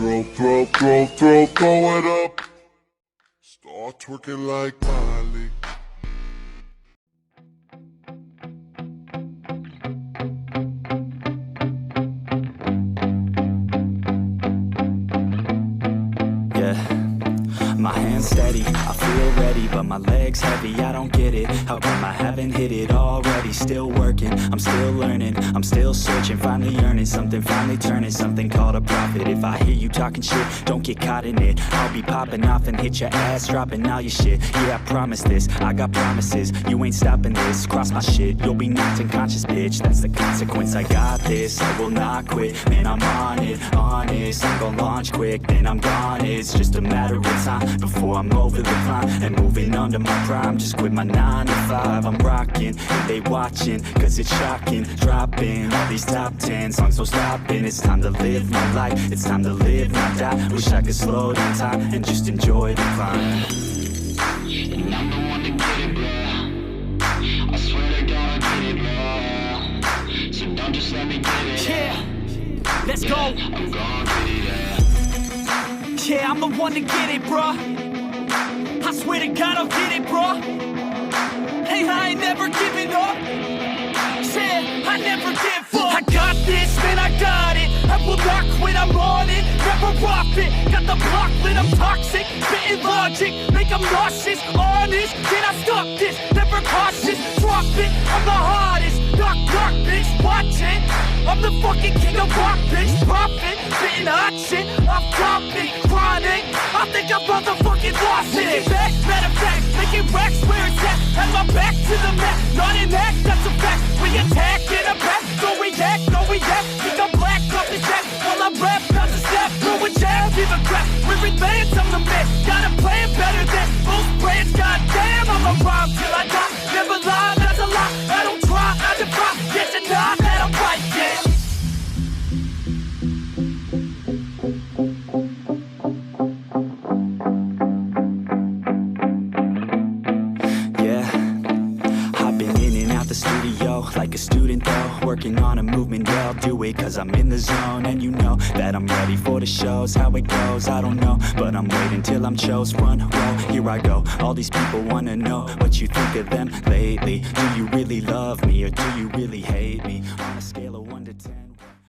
throw it up. Start twerking like Miley. My hands steady, I feel ready, but my legs heavy, I don't get it. How come I haven't hit it already? Still working, I'm still learning, I'm still searching, finally earning something, finally turning something called a profit. If I hear you talking shit, don't get caught in it. I'll be popping off and hit your ass, dropping all your shit. Yeah, I promise this, I got promises, you ain't stopping this. Cross my shit, you'll be knocked unconscious, bitch. That's the consequence, I got this, I will not quit. Man, I'm on it, honest, I'm gon' launch quick, then I'm gone. It's just a matter of time before I'm over the climb and moving under my prime. Just quit my 9 to 5, I'm rocking, and they watching, cause it's shocking. Dropping all these top 10 songs, so stopping. It's time to live my life, it's time to live, not die. Wish I could slow down time and just enjoy the climb. And I'm the one to get it, bro. I swear to God, I get it, bro. So don't just let me get it. Yeah, let's go. I'm gon' get it, yeah. Yeah, I'm the one to get it, bruh. I swear to God I'll get it, bruh. Hey, I ain't never giving up. Yeah, I never give up. I got this, man, I got it. I will not quit, I'm on it. Never off it. Got the block lit, I'm toxic. Spitting logic, make them nauseous. Honest, can I stop this? Never cautious, drop it. I'm the hardest. Knock, knock, bitch, watch it. I'm the fucking king of rock, bitch. Profit, spitting hot shit. Off topic, chronic. I think I'm motherfucking lost it. Making back, matter of fact, making racks where it's at. Have my back to the mat, not an act, that's a fact. We attack in a back, don't react, no react. Think I'm black, off the jack. While I rap, bounce a snap, throw a jab, give a crap. We're advanced, I'm the man. Got a plan better than most brands. Goddamn, I'm a rhyme till I die. Never lie, that's a lie. I don't try, I defy. Get denied that I'm right, yeah. Like a student though, working on a movement, yeah, I'll do it cause I'm in the zone. And you know that I'm ready for the shows. How it goes, I don't know, but I'm waiting till I'm chose. Front row, here I go. All these people wanna know what you think of them lately. Do you really love me or do you really hate me? On a scale of 1 to 10